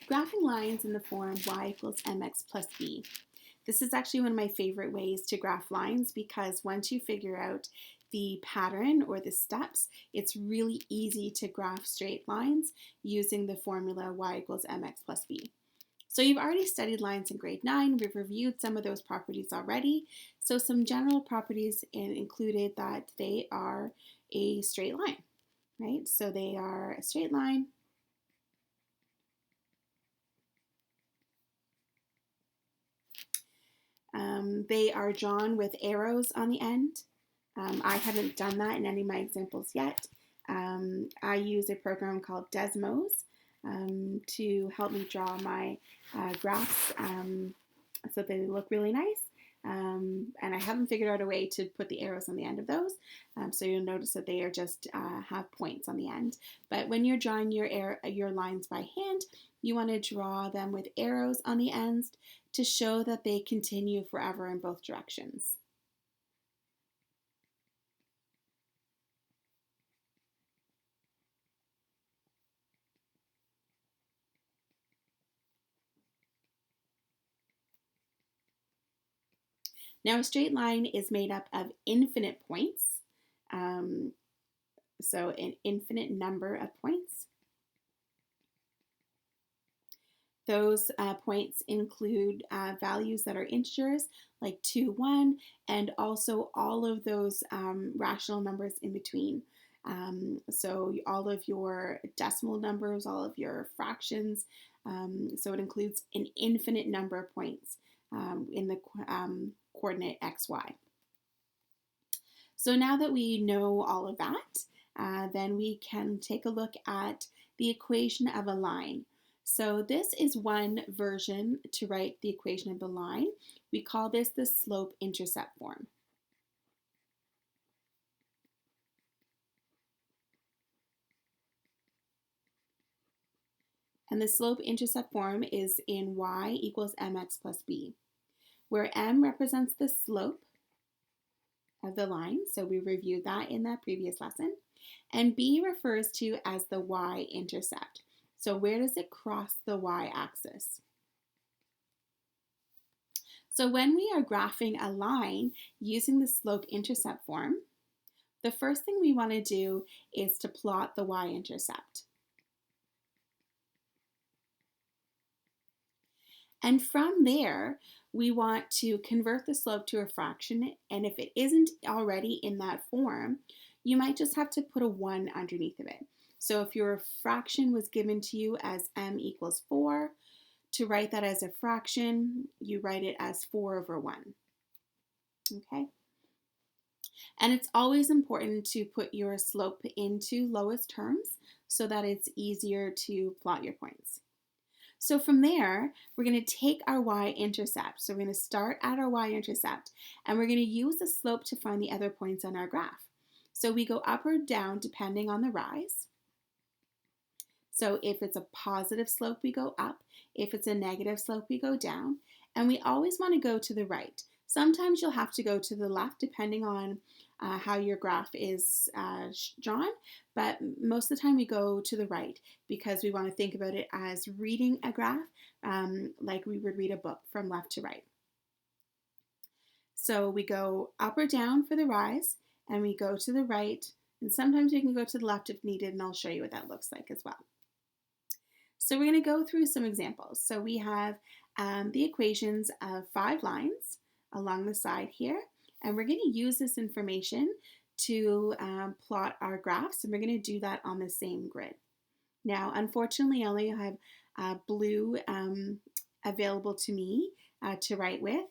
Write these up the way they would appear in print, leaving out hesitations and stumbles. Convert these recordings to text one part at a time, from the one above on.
Graphing lines in the form y equals mx plus b. This is actually one of my favorite ways to graph lines because once you figure out the pattern or the steps, it's really easy to graph straight lines using the formula y equals mx plus b. So you've already studied lines in grade 9. We've reviewed some of those properties already. So some general properties included that they are a straight line, right? So they are a straight line. They are drawn with arrows on the end. I haven't done that in any of my examples yet. I use a program called Desmos to help me draw my graphs so they look really nice. And I haven't figured out a way to put the arrows on the end of those. So you'll notice that they are just have points on the end. But when you're drawing your lines by hand, you want to draw them with arrows on the ends to show that they continue forever in both directions. Now, a straight line is made up of infinite points, so an infinite number of points. Those points include values that are integers, like 2, 1, and also all of those rational numbers in between. So all of your decimal numbers, all of your fractions. So it includes an infinite number of points in the coordinate x, y. So now that we know all of that, then we can take a look at the equation of a line. So this is one version to write the equation of the line. We call this the slope-intercept form. And the slope-intercept form is in y equals mx plus b, where m represents the slope of the line, so we reviewed that in that previous lesson, and b refers to as the y-intercept. So where does it cross the y-axis? So when we are graphing a line using the slope-intercept form, the first thing we want to do is to plot the y-intercept. And from there, we want to convert the slope to a fraction, and if it isn't already in that form, you might just have to put a 1 underneath of it. So if your fraction was given to you as m equals 4, to write that as a fraction, you write it as 4 over 1. Okay? And it's always important to put your slope into lowest terms so that it's easier to plot your points. So from there, we're going to take our y-intercept. So we're going to start at our y-intercept, and we're going to use the slope to find the other points on our graph. So we go up or down depending on the rise. So if it's a positive slope, we go up. If it's a negative slope, we go down. And we always want to go to the right. Sometimes you'll have to go to the left depending on how your graph is drawn, but most of the time we go to the right because we want to think about it as reading a graph like we would read a book from left to right. So we go up or down for the rise, and we go to the right, and sometimes we can go to the left if needed, and I'll show you what that looks like as well. So we're going to go through some examples. So we have the equations of 5 lines along the side here, and we're going to use this information to plot our graphs, and we're going to do that on the same grid. Now, unfortunately, I only have blue available to me to write with.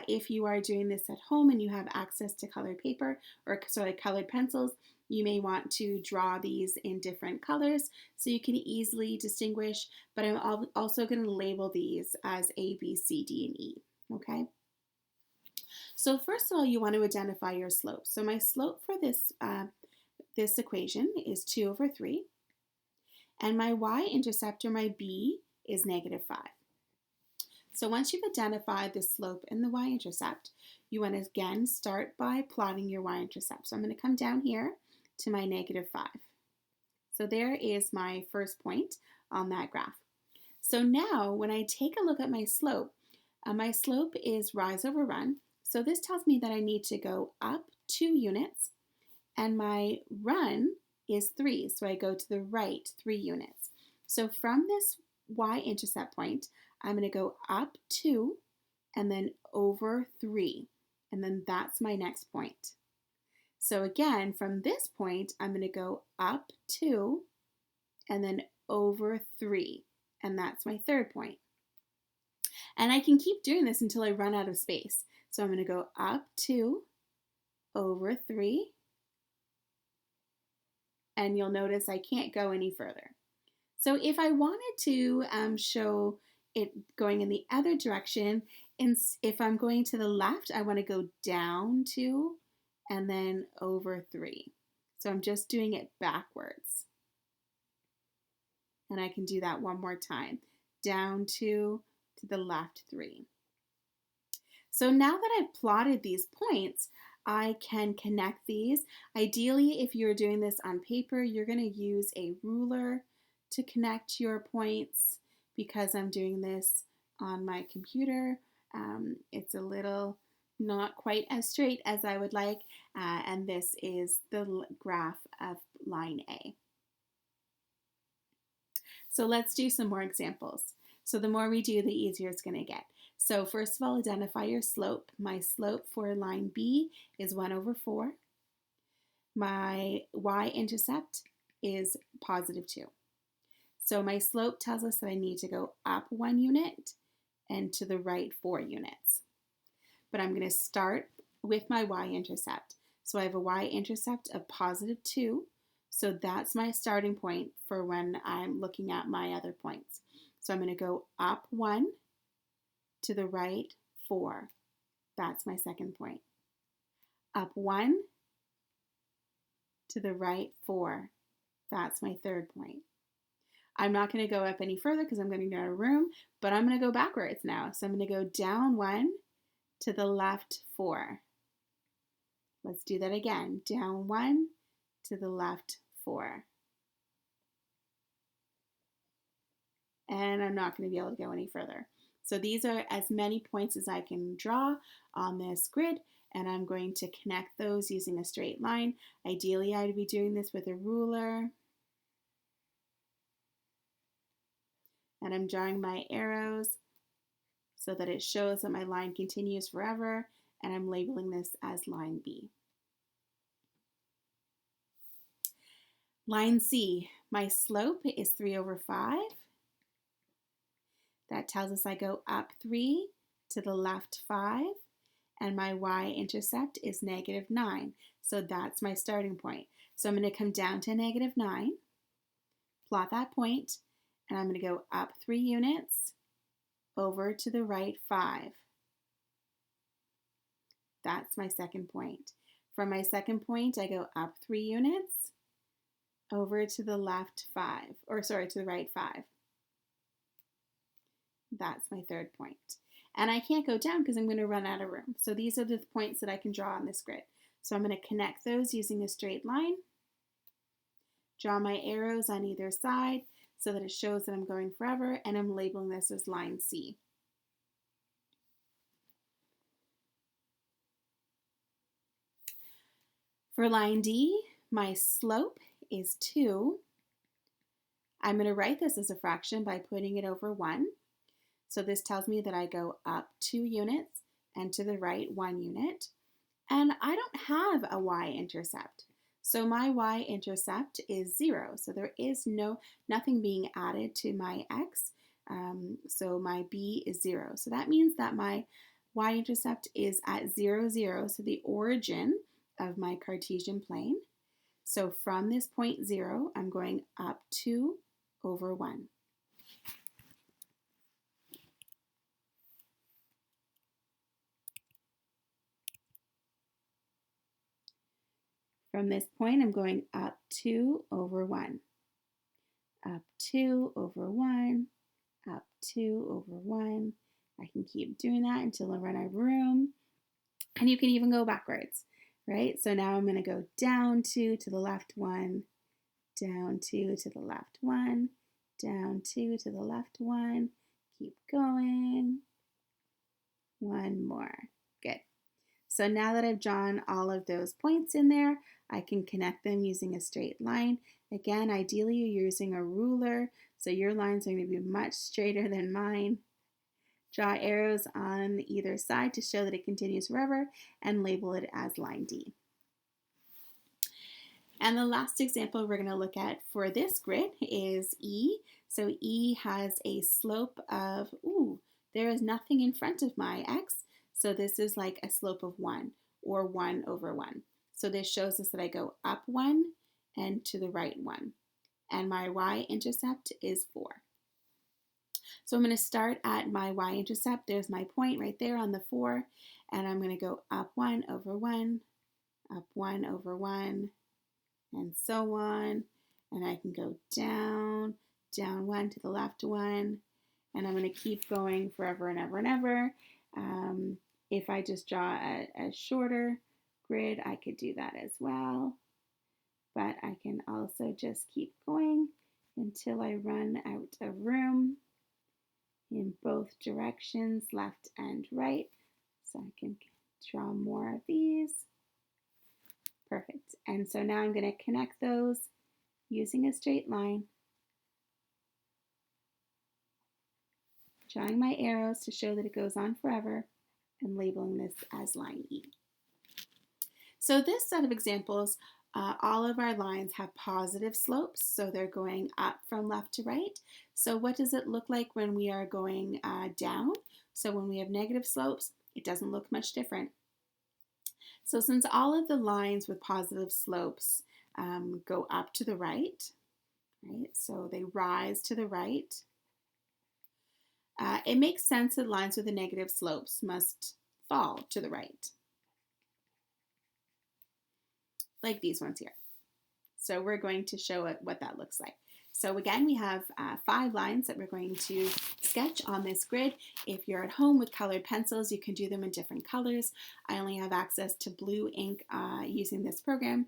If you are doing this at home and you have access to colored paper or colored pencils, you may want to draw these in different colors so you can easily distinguish, but I'm also going to label these as A, B, C, D, and E, okay? So first of all, you want to identify your slope. So my slope for this equation is 2 over 3, and my y-intercept, or my b, is negative 5. So once you've identified the slope and the y-intercept, you want to again start by plotting your y-intercept. So I'm going to come down here to my negative 5. So there is my first point on that graph. So now when I take a look at my slope is rise over run. So this tells me that I need to go up 2 units, and my run is 3. So I go to the right 3 units. So from this y-intercept point, I'm going to go up 2 and then over 3. And then that's my next point. So again, from this point, I'm going to go up 2 and then over 3. And that's my third point. And I can keep doing this until I run out of space. So I'm going to go up 2, over 3, and you'll notice I can't go any further. So if I wanted to show it going in the other direction, if I'm going to the left, I want to go down 2 and then over 3. So I'm just doing it backwards. And I can do that one more time. Down 2 to the left 3. So now that I've plotted these points, I can connect these. Ideally, if you're doing this on paper, you're going to use a ruler to connect your points. Because I'm doing this on my computer, it's a little not quite as straight as I would like, and this is the graph of line A. So let's do some more examples. So the more we do, the easier it's going to get. So first of all, identify your slope. My slope for line B is 1 over 4. My y-intercept is positive 2. So my slope tells us that I need to go up 1 unit and to the right 4 units. But I'm going to start with my y-intercept. So I have a y-intercept of positive 2. So that's my starting point for when I'm looking at my other points. So I'm going to go up 1 to the right 4. That's my second point. Up 1 to the right 4. That's my third point. I'm not going to go up any further because I'm going to get out of room, but I'm going to go backwards now. So I'm going to go down 1 to the left 4. Let's do that again. Down 1 to the left 4. And I'm not going to be able to go any further. So these are as many points as I can draw on this grid, and I'm going to connect those using a straight line. Ideally, I'd be doing this with a ruler. And I'm drawing my arrows so that it shows that my line continues forever, and I'm labeling this as line B. Line C, my slope is 3 over 5. That tells us I go up 3 to the left 5, and my y-intercept is negative 9. So that's my starting point. So I'm going to come down to negative 9, plot that point, and I'm going to go up 3 units, over to the right 5. That's my second point. From my second point, I go up 3 units, over to the left 5, to the right 5. That's my third point. And I can't go down because I'm going to run out of room. So these are the points that I can draw on this grid. So I'm going to connect those using a straight line, draw my arrows on either side so that it shows that I'm going forever, and I'm labeling this as line C. For line D, my slope is 2. I'm going to write this as a fraction by putting it over 1. So this tells me that I go up 2 units and to the right 1 unit. And I don't have a y-intercept. So my y-intercept is 0. So there is nothing being added to my x. So my b is 0. So that means that my y-intercept is at 0, 0. So the origin of my Cartesian plane. So from this point 0, I'm going up 2 over 1. From this point, I'm going up 2 over 1. Up 2 over 1. Up 2 over 1. I can keep doing that until I run out of room. And you can even go backwards, right? So now I'm going to go down 2 to the left 1, down 2 to the left 1, down 2 to the left 1, keep going, 1 more, good. So now that I've drawn all of those points in there, I can connect them using a straight line. Again, ideally you're using a ruler, so your lines are going to be much straighter than mine. Draw arrows on either side to show that it continues forever and label it as line D. And the last example we're going to look at for this grid is E. So E has a slope of, there is nothing in front of my X. So this is like a slope of 1 or 1 over 1. So this shows us that I go up 1 and to the right 1. And my y-intercept is 4. So I'm going to start at my y-intercept. There's my point right there on the 4. And I'm going to go up 1 over 1, up 1 over 1, and so on. And I can go down, down 1 to the left 1. And I'm going to keep going forever and ever and ever. If I just draw a shorter grid, I could do that as well. But I can also just keep going until I run out of room in both directions, left and right. So I can draw more of these. Perfect. And so now I'm going to connect those using a straight line, drawing my arrows to show that it goes on forever, and labeling this as line E. So this set of examples, all of our lines have positive slopes, so they're going up from left to right. So what does it look like when we are going down? So when we have negative slopes, it doesn't look much different. So since all of the lines with positive slopes go up to the right, so they rise to the right, it makes sense that lines with the negative slopes must fall to the right, like these ones here. So we're going to show it what that looks like. So again, we have 5 lines that we're going to sketch on this grid. If you're at home with colored pencils, you can do them in different colors. I only have access to blue ink using this program,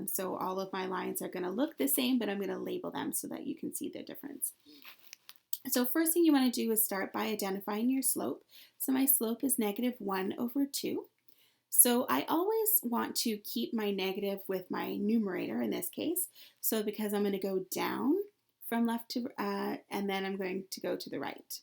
so all of my lines are going to look the same, but I'm going to label them so that you can see the difference. So first thing you want to do is start by identifying your slope. So my slope is -1 over 2. So I always want to keep my negative with my numerator in this case. So because I'm going to go down from left to, and then I'm going to go to the right.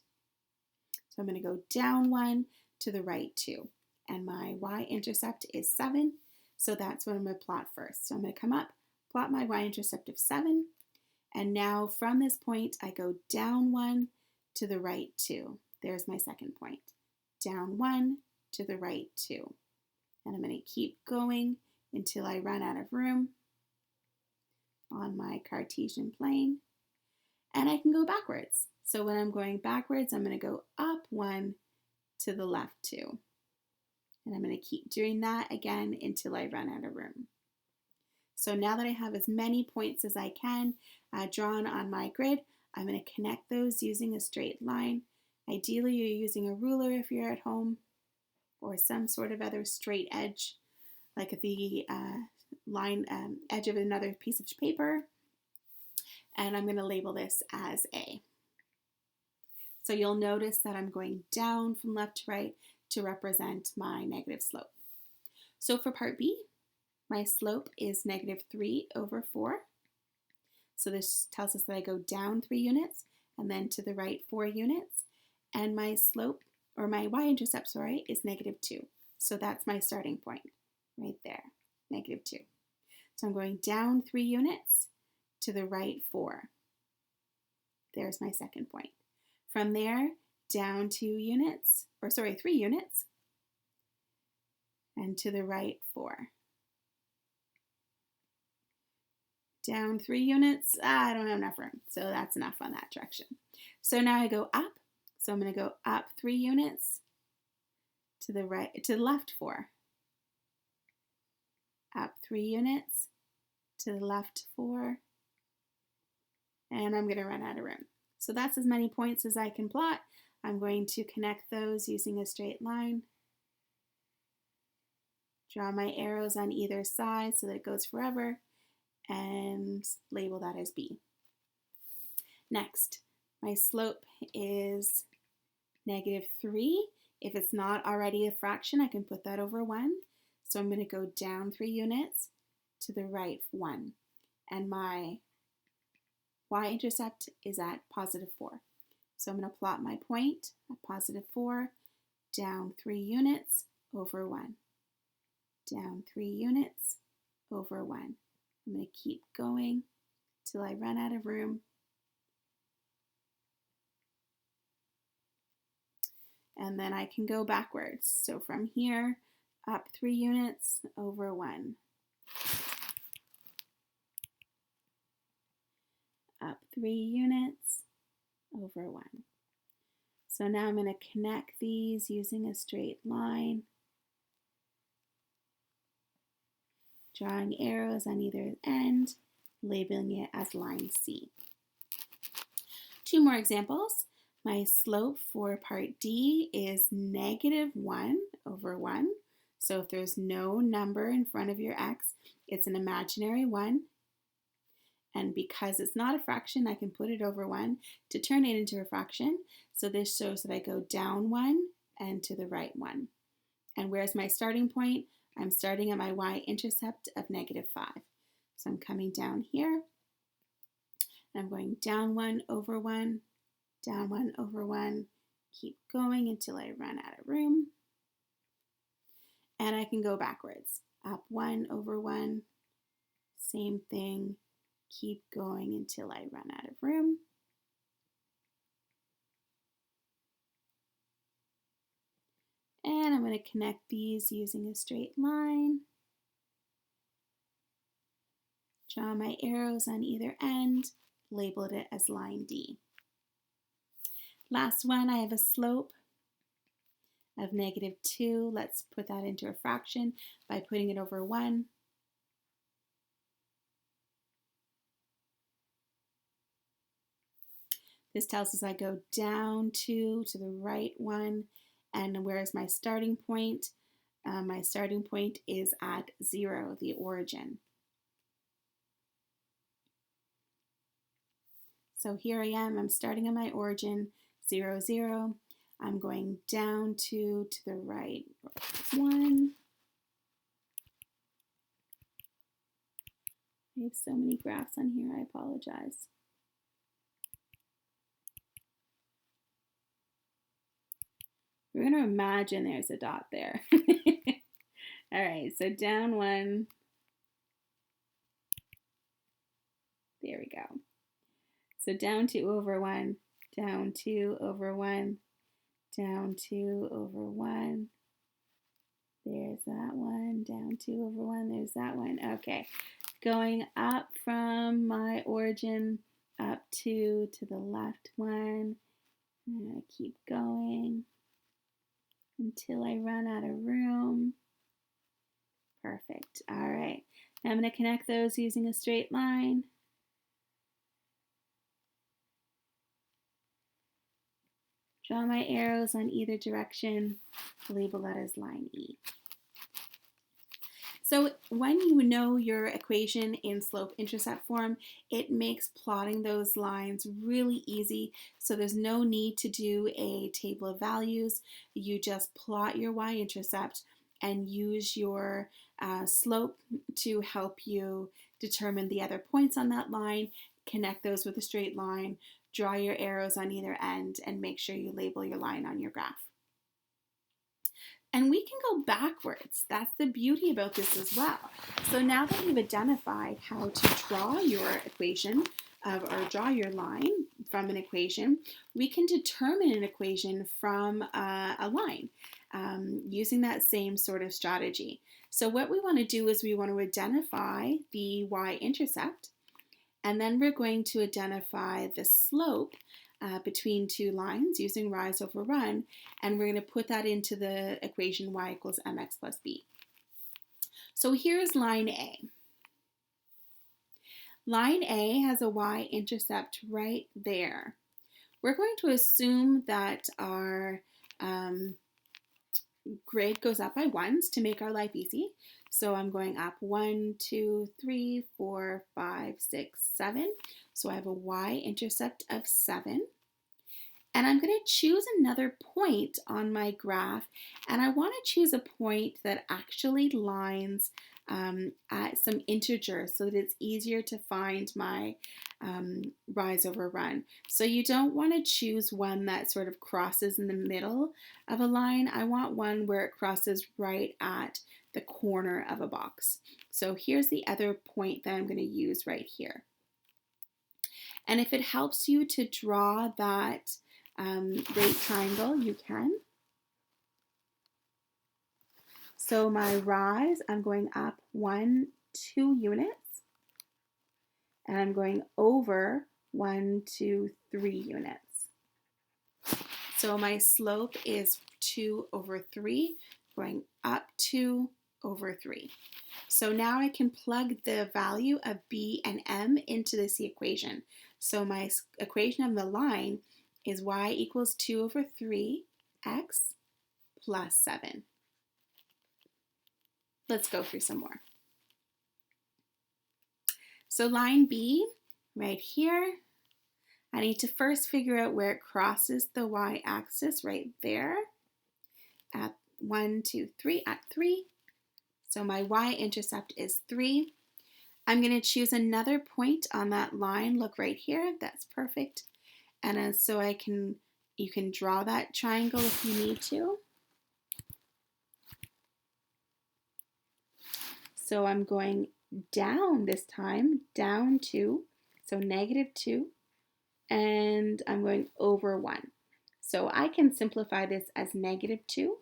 So I'm going to go down 1 to the right 2. And my y-intercept is 7. So that's what I'm going to plot first. So I'm going to come up, plot my y-intercept of 7. And now from this point, I go down 1 to the right 2. There's my second point. Down 1 to the right 2. And I'm going to keep going until I run out of room on my Cartesian plane. And I can go backwards. So when I'm going backwards, I'm going to go up 1 to the left 2. And I'm going to keep doing that again until I run out of room. So now that I have as many points as I can drawn on my grid, I'm going to connect those using a straight line. Ideally, you're using a ruler if you're at home, or some sort of other straight edge, like the line edge of another piece of paper. And I'm going to label this as A. So you'll notice that I'm going down from left to right to represent my negative slope. So for part B, my slope is -3 over 4. So this tells us that I go down 3 units and then to the right 4 units. And my slope, or my y-intercept, sorry, is -2. So that's my starting point right there, -2. So I'm going down 3 units to the right 4. There's my second point. From there, down 3 units, and to the right 4. Down 3 units, I don't have enough room, so that's enough on that direction. So now I go up, so I'm going to go up 3 units to the right, to the left 4. Up 3 units to the left 4, and I'm going to run out of room. So that's as many points as I can plot. I'm going to connect those using a straight line. Draw my arrows on either side so that it goes forever, and label that as B. Next, my slope is -3. If it's not already a fraction, I can put that over 1. So I'm going to go down 3 units, to the right 1. And my y-intercept is at +4. So I'm going to plot my point at +4, down 3 units, over 1. Down 3 units, over 1. I'm going to keep going till I run out of room. And then I can go backwards. So from here, up 3 units, over 1. Up 3 units, over 1. So now I'm going to connect these using a straight line, drawing arrows on either end, labeling it as line C. 2 more examples. My slope for part D is -1 over 1. So if there's no number in front of your x, it's an imaginary 1. And because it's not a fraction, I can put it over 1 to turn it into a fraction. So this shows that I go down 1 and to the right 1. And where's my starting point? I'm starting at my y-intercept of -5. So I'm coming down here, and I'm going down 1 over 1, down 1 over 1, keep going until I run out of room. And I can go backwards, up 1 over 1, same thing, keep going until I run out of room. And I'm going to connect these using a straight line. Draw my arrows on either end, labeled it as line D. Last one, I have a slope of -2. Let's put that into a fraction by putting it over 1. This tells us I go down 2 to the right 1. And where is my starting point? My starting point is at 0, the origin. So here I am, I'm starting at my origin, 0, 0. I'm going down 2 to the right 1. I have so many graphs on here, I apologize. We're going to imagine there's a dot there. All right, so down 1. There we go. So down 2 over 1, down 2 over 1, down 2 over 1. There's that one, down 2 over 1, there's that one. Okay, going up from my origin, up 2 to the left 1. I'm going to keep going until I run out of room. Perfect. All right. Now I'm going to connect those using a straight line. Draw my arrows on either direction. Label that as line E. So when you know your equation in slope-intercept form, it makes plotting those lines really easy. So there's no need to do a table of values. You just plot your y-intercept and use your slope to help you determine the other points on that line, connect those with a straight line, draw your arrows on either end, and make sure you label your line on your graph. And we can go backwards. That's the beauty about this as well. So now that you've identified how to draw your equation or draw your line from an equation, we can determine an equation from a line using that same sort of strategy. So what we want to do is we want to identify the y-intercept, and then we're going to identify the slope between 2 lines using rise over run, and we're going to put that into the equation y equals mx plus b. So here's line A. Line A has a y-intercept right there. We're going to assume that our grid goes up by 1s to make our life easy. So I'm going up 1, 2, 3, 4, 5, 6, 7. So I have a y-intercept of 7. And I'm going to choose another point on my graph, and I want to choose a point that actually lines at some integers so that it's easier to find my rise over run. So you don't want to choose one that sort of crosses in the middle of a line. I want one where it crosses right at the corner of a box. So here's the other point that I'm going to use right here. And if it helps you to draw that rate triangle, you can. So my rise, I'm going up 1, 2 units, and I'm going over 1, 2, 3 units. So my slope is 2 over 3, going up 2 over 3. So now I can plug the value of b and m into this equation. So my equation of the line is y equals 2 over 3x plus 7. Let's go through some more. So line B, right here, I need to first figure out where it crosses the y-axis right there at 1, 2, 3, at 3. So my y-intercept is 3. I'm going to choose another point on that line. Look right here. That's perfect. And so you can draw that triangle if you need to. So I'm going down this time, down 2, so negative 2, and I'm going over 1. So I can simplify this as negative 2.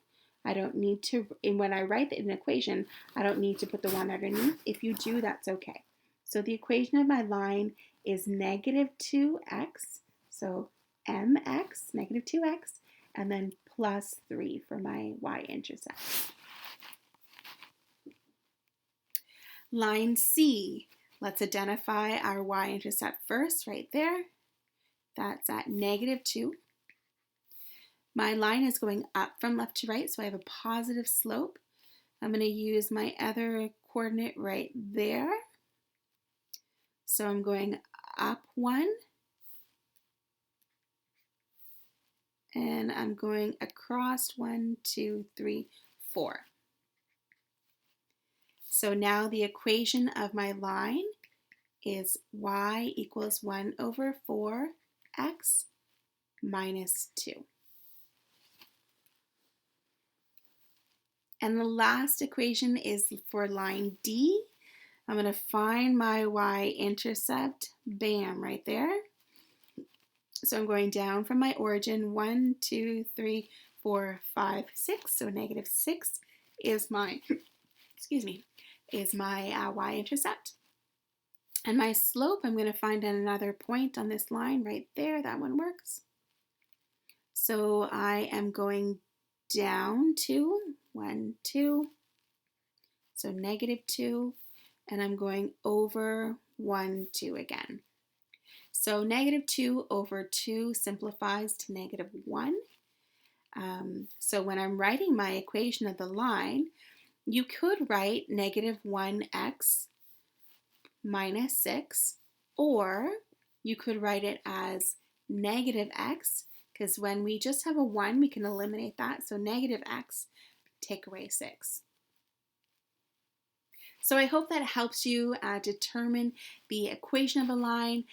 I don't need to, and when I write an equation, I don't need to put the 1 underneath. If you do, that's okay. So the equation of my line is negative 2x, so mx, negative 2x, and then plus 3 for my y-intercept. Line C, let's identify our y-intercept first, right there. That's at negative 2. My line is going up from left to right, so I have a positive slope. I'm going to use my other coordinate right there. So I'm going up 1, and I'm going across 1, 2, 3, 4. So now the equation of my line is y equals 1 over 4x minus 2. And the last equation is for line D. I'm going to find my y-intercept, bam, right there. So I'm going down from my origin, 1, 2, 3, 4, 5, 6. So negative 6 is my, excuse me, is my y-intercept. And my slope, I'm going to find another point on this line right there. That one works. So I am going down 2, 1, 2. So negative 2. And I'm going over 1, 2 again. So negative 2 over 2 simplifies to negative 1. So when I'm writing my equation of the line, you could write negative 1x minus 6, or you could write it as negative x, because when we just have a 1, we can eliminate that. So negative x, take away 6. So I hope that helps you determine the equation of a line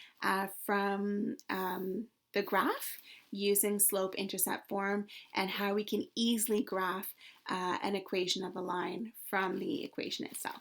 from the graph using slope-intercept form, and how we can easily graph an equation of a line from the equation itself.